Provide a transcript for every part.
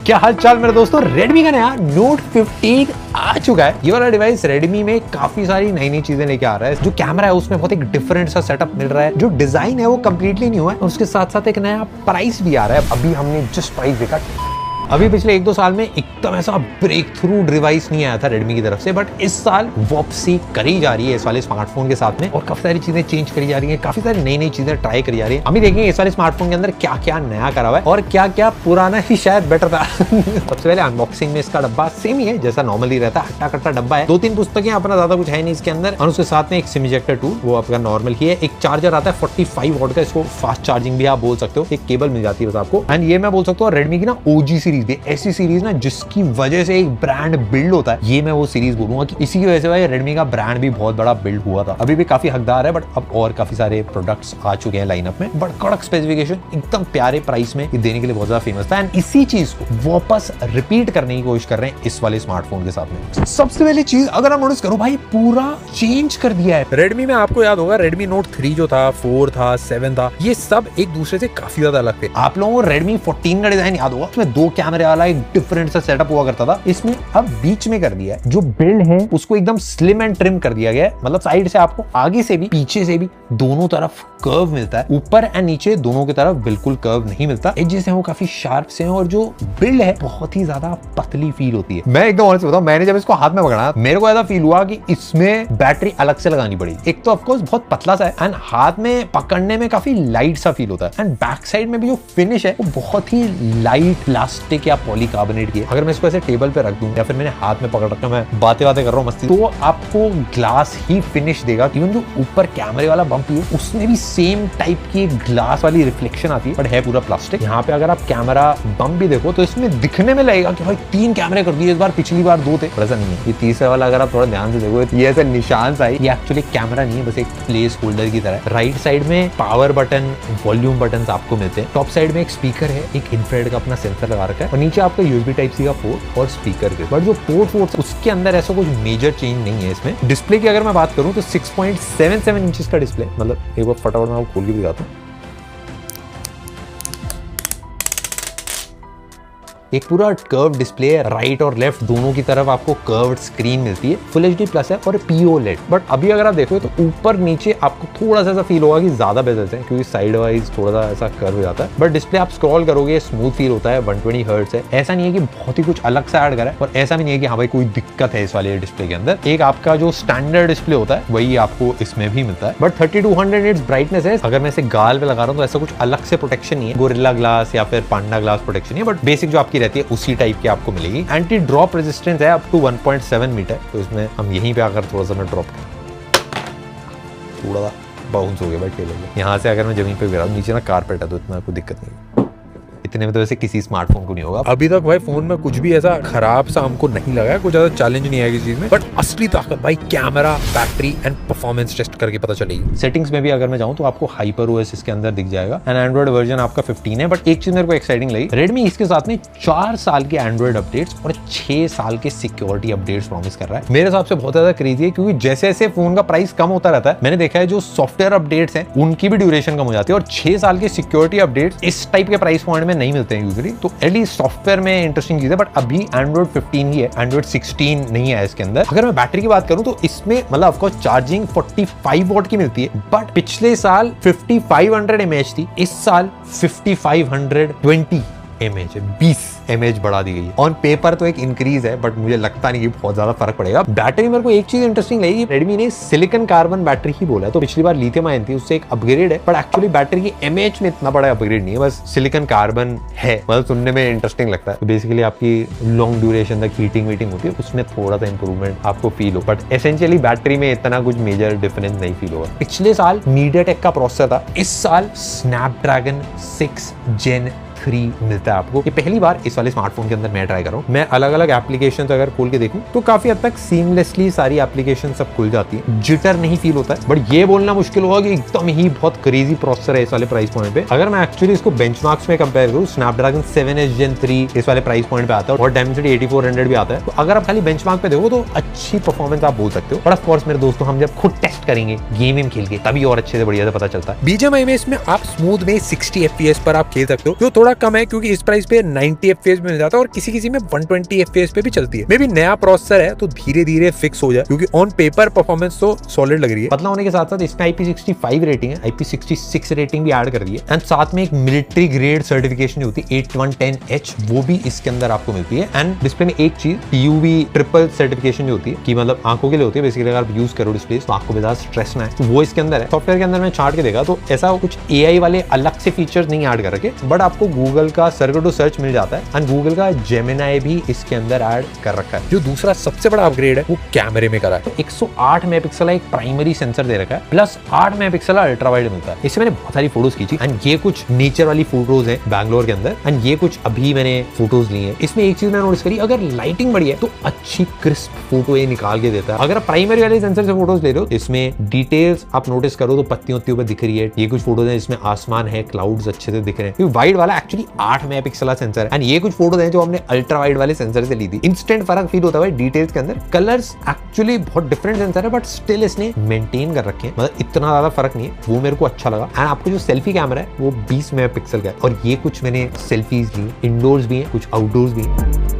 क्या हाल चाल मेरे दोस्तों। Redmi का नया Note 15 आ चुका है। ये वाला डिवाइस Redmi में काफी सारी नई नई चीजें लेके आ रहा है। जो कैमरा है उसमें बहुत एक डिफरेंट सा सेटअप मिल रहा है। जो डिजाइन है वो कम्प्लीटली न्यू है और उसके साथ साथ एक नया प्राइस भी आ रहा है। अभी हमने जस्ट प्राइस देखा। अभी पिछले 1-2 साल में एकदम ऐसा ब्रेक थ्रू डिवाइस नहीं आया था Redmi की तरफ से, बट इस साल वापसी करी जा रही है इस वाले स्मार्टफोन के साथ में और काफी सारी चीजें चेंज करी जा रही है, काफी सारी नई नई चीजें ट्राई करी जा रही है। हम भी देखेंगे इस वाले स्मार्टफोन के अंदर क्या क्या नया करा हुआ है और क्या क्या पुराना ही शायद बेटर था। सबसे पहले अनबॉक्सिंग में इसका डब्बा सेम ही है जैसा नॉर्मली रहता है, हट्टा कट्टा डब्बा है। 2-3 पुस्तकें, अपना ज्यादा कुछ है नहीं इसके अंदर और उसके साथ में एक सिम इजेक्टर टूल, वो आपका नॉर्मल ही है। एक चार्जर आता है 45 वॉट का, इसको फास्ट चार्जिंग भी आप बोल सकते हो। एक केबल मिल जाती है बस आपको। एंड ये मैं बोल सकता हूँ Redmi की ना OG सीरीज भी ऐसी सीरीज ना जिसकी वजह से एक ब्रांड बिल्ड होता है। ये मैं वो सीरीज बोलूंगा कि इसी की वजह से भाई Redmi का ब्रांड भी बहुत बड़ा बिल्ड हुआ था। अभी भी काफी हकदार है, बट अब और काफी सारे प्रोडक्ट्स आ चुके हैं लाइनअप में। बट कड़क स्पेसिफिकेशन, एकदम प्यारे प्राइस में ये देने के लिए बहुत ज्यादा फेमस था। एंड इसी चीज को वापस रिपीट करने की कोशिश कर रहे हैं इस वाले स्मार्टफोन के साथ में। सबसे पहली चीज अगर आप नोटिस करो भाई, पूरा चेंज कर दिया है Redmi में। आपको याद होगा Redmi Note 3 जो था, 4 था, 7 था, ये सब एक दूसरे से काफी ज्यादा अलग थे। आप लोगों को Redmi 14 का डिजाइन याद होगा, उसमें 2 कैमरे वाला एक डिफरेंट सा सेटअप हुआ करता था। इसमें अब बीच में कर दिया है। जो बिल्ड है उसको एकदम स्लिम एंड ट्रिम कर दिया गया है। मतलब साइड से आपको आगे से भी पीछे से भी दोनों तरफ कर्व मिलता है। ऊपर एंड नीचे दोनों की तरफ बिल्कुल कर्व नहीं मिलता। एजेस हैं वो काफी शार्प से हैं और जो बिल्ड है बहुत ही ज्यादा पतली फील होती है। मैं एकदम ऑनेस्ट बताऊं, मैंने जब इसको हाथ में पकड़ा मेरे को ऐसा फील हुआ कि इसमें बैटरी अलग से लगानी पड़ी। एक तो ऑफकोर्स बहुत पतला सा है एंड हाथ में पकड़ने में काफी लाइट सा फील होता है। एंड बैक साइड में भी जो फिनिश है वो बहुत ही लाइट प्लास्टिक या पॉलीकार्बोनेट की है। अगर मैं इसको ऐसे टेबल पे रख दूं या फिर मैंने हाथ में पकड़ रखा, मैं बातें कर रहा हूँ मस्ती, तो आपको ग्लास ही फिनिश देगा। इवन जो ऊपर कैमरे वाला बम्प है उसमें भी सेम टाइप की एक ग्लास वाली रिफ्लेक्शन आती है, बट है पूरा प्लास्टिक। यहाँ पे अगर आप कैमरा बम्प भी देखो तो इसमें दिखने में लगेगा कि भाई 3 कैमरे कर दिए इस बार, पिछली बार 2 थे। ऐसा नहीं है। ये तीसरे वाला अगर आप थोड़ा ध्यान से देखो, ये ऐसा निशान सा है, ये एक्चुअली कैमरा नहीं है, बस एक प्लेस होल्डर की तरह। राइट साइड में पावर बटन, वॉल्यूम बटन आपको मिलते हैं। टॉप साइड में एक स्पीकर है, एक इंफ्रारेड का अपना सेंसर लगा रखा है और नीचे आपका USB Type-C का पोर्ट और स्पीकर के। बट जो पोर्ट उसके अंदर ऐसा कुछ मेजर चेंज नहीं है इसमें। डिस्प्ले की अगर मैं बात करूं तो 6.77 इंचेस का डिस्प्ले, मतलब एक बार फटाफट मैं आपको खोल के दिखाता हूं। एक पूरा कर्व डिस्प्ले है, राइट और लेफ्ट दोनों की तरफ आपको कर्व्ड स्क्रीन मिलती है। फुल HD प्लस है और POLED। बट अभी अगर आप देखो तो ऊपर नीचे आपको थोड़ा सा ऐसा फील होगा कि ज्यादा बेजल्स हैं क्योंकि साइड वाइज थोड़ा सा ऐसा कर्व हो जाता है। बट डिस्प्ले आप स्क्रॉल करोगे स्मूथ फील होता है, 120 हर्ट्ज है। ऐसा नहीं है कि बहुत ही कुछ अलग सा ऐड करा है और ऐसा भी नहीं है कि हाँ भाई कोई दिक्कत है इस वाले डिस्प्ले के अंदर। एक आपका जो स्टैंडर्ड डिस्प्ले होता है वही आपको इसमें भी मिलता है। बट 3200 निट्स ब्राइटनेस है। अगर मैं इसे गाल पे लगा रहा हूँ तो ऐसा कुछ अलग से प्रोटेक्शन नहीं है, गोरिल्ला ग्लास या फिर पांडा ग्लास प्रोटेक्शन नहीं है, बट बेसिक जो आपकी रहती है उसी टाइप की आपको मिलेगी। एंटी ड्रॉप रेजिस्टेंस है अप टू 1.7 मीटर। तो इसमें हम यहीं पे आकर थोड़ा सा मैं ड्रॉप थोड़ा बाउंस हो गया भाई टेबल में। यहाँ से अगर मैं जमीन पे गिरा, नीचे ना कारपेट है तो इतना कोई दिक्कत नहीं। इतने में तो वैसे किसी स्मार्टफोन को नहीं होगा। अभी तक भाई फोन में कुछ भी ऐसा खराब सा हमको नहीं लगा है, कुछ ज्यादा चैलेंज नहीं है किसी चीज में। बट असली ताकत भाई camera, battery and performance test करके पता चलेगी। सेटिंग्स में भी अगर मैं जाऊं तो आपको HyperOS इसके अंदर दिख जाएगा एंड एंड्रॉइड वर्जन आपका 15 है। बट एक चीज मेरे को एक्साइटिंग लगी, Redmi इसके साथ में 4 साल के एंड्रॉइड अपडेट्स और 6 साल के सिक्योरिटी अपडेट्स प्रॉमिस कर रहा है। मेरे हिसाब से बहुत ज्यादा क्रेजी है क्योंकि जैसे जैसे फोन का प्राइस कम होता रहता है, मैंने देखा है जो सॉफ्टवेयर अपडेट्स हैं उनकी भी ड्यूरेशन कम हो जाती है और 6 साल के सिक्योरिटी अपडेट्स इस टाइप के प्राइस पॉइंट में नहीं मिलते हैं यूजुअली। तो एटलीस्ट सॉफ्टवेयर में इंटरेस्टिंग चीज है। बट अभी एंड्रॉइड 15 ही है, एंड्रॉइड 16 नहीं है इसके अंदर। अगर मैं बैटरी की बात करूं तो इसमें मतलब ऑफकोर्स चार्जिंग 45 वॉट की मिलती है, बट पिछले साल 5500 mAh थी, इस साल 5520 mAh है, 20 mAh बढ़ा दी गई है। ऑन पेपर तो एक इंक्रीज है बट मुझे लगता नहीं कि बहुत ज्यादा फर्क पड़ेगा। बैटरी मेरे को एक चीज इंटरेस्टिंग लगी, Redmi ने सिलिकॉन कार्बन बैटरी ही बोला है। तो पिछली बार लिथियम आयन थी, उससे एक अपग्रेड है, बट एक्चुअली बैटरी की mAh में इतना बड़ा अपग्रेड नहीं है, बस सिलिकॉन कार्बन है। मतलब सुनने में इंटरेस्टिंग लगता है। तो बेसिकली आपकी लॉन्ग ड्यूरेशन तक हीटिंग वीटिंग होती है, उसमें थोड़ा सा इंप्रूवमेंट आपको फील हो, बट एसेंशियली बैटरी में इतना कुछ मेजर डिफरेंस नहीं फील होगा। पिछले साल MediaTek का प्रोसेसर था, इस साल Snapdragon 6 Gen 3 मिलता है आपको। ये पहली बार इस वाले स्मार्टफोन के अंदर मैं ट्राई कर रहा हूं। मैं अलग अलग एप्लीकेशंस अगर खोल के देखूं तो काफी हद तक सीमलेसली सारी एप्लीकेशन सब खुल जाती है, जिटर नहीं फील होता है। बट ये बोलना मुश्किल होगा कि एकदम ही बहुत क्रेजी प्रोसेसर है इस वाले प्राइस पॉइंट पे। अगर मैं एक्चुअली इसको बेंचमार्क्स में कंपेयर करूं, Snapdragon 7S Gen 3 इस वाले प्राइस पॉइंट पे आता है और Dimensity 8400 भी आता है। तो अगर आप खाली बेंचमार्क पे देखो तो अच्छी परफॉर्मेंस आप बोल सकते हो। बट ऑफ कोर्स मेरे दोस्तों, हम जब खुद टेस्ट करेंगे गेम खेल के तभी और अच्छे से बढ़िया से पता चलता है। BGMI में इसमें आप स्मूथ में 60 FPS पर आप खेल सकते हो, जो थोड़ा थोड़ा कम है क्योंकि इस प्राइस पे 90 FPS मिल जाता है और किसी किसी में 120 FPS पे भी चलती है। मे भी नया प्रोसेसर है तो धीरे धीरे फिक्स हो जाए, क्योंकि ऑन पेपर परफॉर्मेंस तो सॉलिड लग रही है। पतला होने के साथ साथ इसमें IP65 रेटिंग है, IP66 रेटिंग भी ऐड कर दी है एंड साथ में एक मिलिट्री ग्रेड सर्टिफिकेशन होती है 8110H, वो भी इसके अंदर आपको मिलती है। एंड डिस्प्ले में एक चीज PUV ट्रिपल सर्टिफिकेशन जो होती है कि मतलब आंखों के लिए होती है बेसिकली, अगर आप यूज करो डिस्प्ले तो आंखों पे ज्यादा स्ट्रेस ना है, तो वो इसके अंदर है। सॉफ्टवेयर के अंदर मैं छांट के देखा तो ऐसा कुछ AI वाले अलग से फीचर्स नहीं ऐड कर रखे, बट आपको गूगल का सर्वर टू सर्च मिल जाता है एंड गूगल का जेमिनाई भी इसके अंदर ऐड कर रखा है। जो दूसरा सबसे बड़ा अपग्रेड है वो कैमरे में करा है। तो 108 मेगापिक्सल का एक प्राइमरी सेंसर दे रखा है प्लस 8 मेगापिक्सल का अल्ट्रा वाइड मिलता है। इससे मैंने बहुत सारी फोटोज खींची एंड ये कुछ नेचर वाली फोटोज है बैंगलोर के अंदर एंड ये कुछ अभी मैंने फोटोज ली है। इसमें एक चीज मैंने नोटिस करी, अगर लाइटिंग बढ़िया है तो अच्छी क्रिस्प फोटो ये निकाल के देता है। अगर आप प्राइमरी वाले सेंसर से फोटोज ले रहे हो इसमें डिटेल्स आप नोटिस करो तो पत्तियों पर दिख रही है। ये कुछ फोटोज है इसमें आसमान है, क्लाउड्स अच्छे से दिख रहे हैं। वाइड वाला एक्चुअली 8 मेगापिक्सल का सेंसर है एंड ये कुछ फोटोज हैं जो हमने अल्ट्रा वाइड वाले सेंसर से ली थी। इंस्टेंट फर्क फील होता है डिटेल्स के अंदर। कलर्स एक्चुअली बहुत डिफरेंट सेंसर है बट स्टिल इसने मेंटेन कर रखे हैं, मतलब इतना ज्यादा फर्क नहीं है, वो मेरे को अच्छा लगा। एंड आपको जो सेल्फी कैमरा है वो 20 मेगापिक्सल का है और ये कुछ मैंने सेल्फीज ली, इंडोर्स भी हैं कुछ आउटडोर्स भी हैं।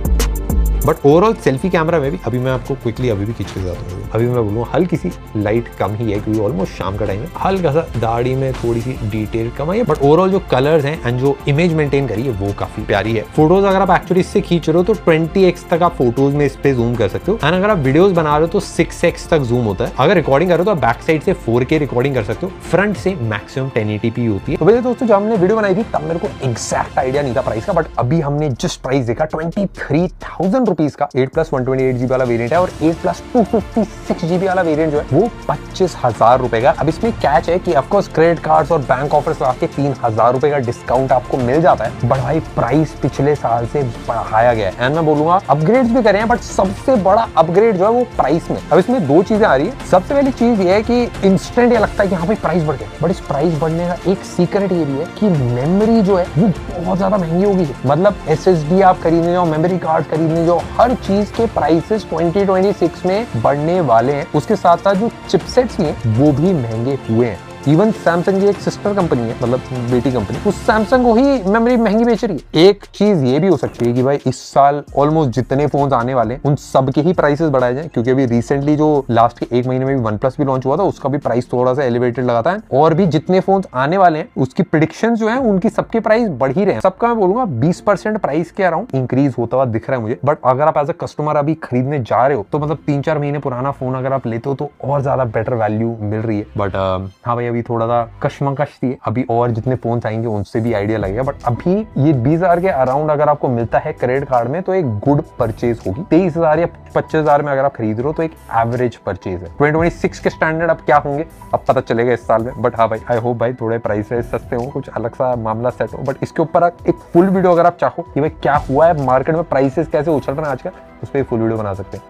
बट ओवरऑल सेल्फी कैमरा में भी अभी मैं आपको क्विकली अभी भी खींच के जाता हूँ। अभी मैं बोलूँ हल्की सी लाइट कम ही है क्योंकि ऑलमोस्ट शाम का टाइम है, हल्का सा दाढ़ी में थोड़ी सी डिटेल कम है, बट ओवरऑल जो कलर्स हैं एंड जो इमेज मेंटेन करी है वो काफी प्यारी है। फोटोज अगर आप एक्चुअली इससे खींच रहे हो तो 20x तक आप फोटोज में इस पे जूम कर सकते हो एंड अगर आप वीडियोस बना रहे हो तो 6x तक जूम होता है। अगर रिकॉर्डिंग कर रहे हो तो बैक साइड से 4K रिकॉर्डिंग कर सकते हो, फ्रंट से मैक्सिमम 1080p होती है। तो वैसे दोस्तों जब हमने वीडियो बनाई थी तब मेरे को एग्जैक्ट आइडिया नहीं था प्राइस का, बट अभी हमने जस्ट प्राइस देखा 23,000 रुपीज का 8+128GB वाला वेरिएंट है और 8+256GB वाला वेरिएंट जो है वो 25,000 रुपए का। अब इसमें कैच है कि ऑफकोर्स क्रेडिट कार्ड्स और बैंक ऑफर्स लगा के 3,000 रुपए का डिस्काउंट आपको मिल जाता है, बट भाई प्राइस पिछले साल से बढ़ाया गया है एंड मैं बोलूंगा अपग्रेड्स भी करे हैं, बट सबसे बड़ा अपग्रेड जो है वो प्राइस में। अब इसमें दो चीजें आ रही है। सबसे पहली चीज ये है कि इंस्टेंट ये लगता है कि हाँ भाई प्राइस बढ़ गया, बट इस प्राइस बढ़ने का एक सीक्रेट ये भी है कि मेमोरी जो है वो बहुत ज्यादा महंगी होगी। मतलब SSD आप खरीदने जाओ, मेमोरी कार्ड खरीदने जाओ, हर चीज के प्राइसेस 2026 में बढ़ने वाले हैं। उसके साथ साथ जो चिपसेट्स हैं वो भी महंगे हुए हैं। इवन सैमसंग की एक सिस्टर कंपनी है, मतलब बेटी कंपनी, उस सैमसंग को ही मेमोरी महंगी बेच रही है। एक चीज ये भी हो सकती है कि भाई इस साल ऑलमोस्ट जितने फोन आने वाले हैं उन सब के ही प्राइसेस बढ़ाए जाए, क्योंकि अभी रिसेंटली जो लास्ट के एक महीने में भी OnePlus भी लॉन्च हुआ था उसका भी प्राइस थोड़ा सा एलिवेटेड लगाता है और भी जितने फोन आने वाले हैं उसकी प्रेडिक्शन जो है उनकी सबके प्राइस बढ़ ही रहे हैं। सबका मैं बोलूंगा 20% प्राइस के अराउंड इंक्रीज होता हुआ दिख रहा है मुझे। बट अगर आप एज अ कस्टमर अभी खरीदने जा रहे हो तो मतलब 3-4 महीने पुराना फोन अगर आप लेते हो तो और ज्यादा बेटर वैल्यू मिल रही है। बट हाँ भाई अभी थोड़ा सा कशमकश थी, अभी और जितने फोन आएंगे उनसे भी आइडिया लगेगा। बट अभी ये 20,000 के अराउंड अगर आपको मिलता है क्रेडिट कार्ड में तो एक गुड परचेज होगी। 23,000 या 25,000 में अगर आप खरीद रहे हो तो एक एवरेज परचेज है। 2026 के स्टैंडर्ड अब क्या होंगे अब पता चलेगा इस साल में। बट हाँ भाई आई होप भाई थोड़े प्राइसेस सस्ते हो, कुछ अलग सा मामला सेट हो। बट इसके ऊपर एक फुल वीडियो अगर आप चाहो कि भाई क्या हुआ है मार्केट में, प्राइसेस कैसे उछल रहे हैं आजकल, उस पर फुल वीडियो बना सकते हैं।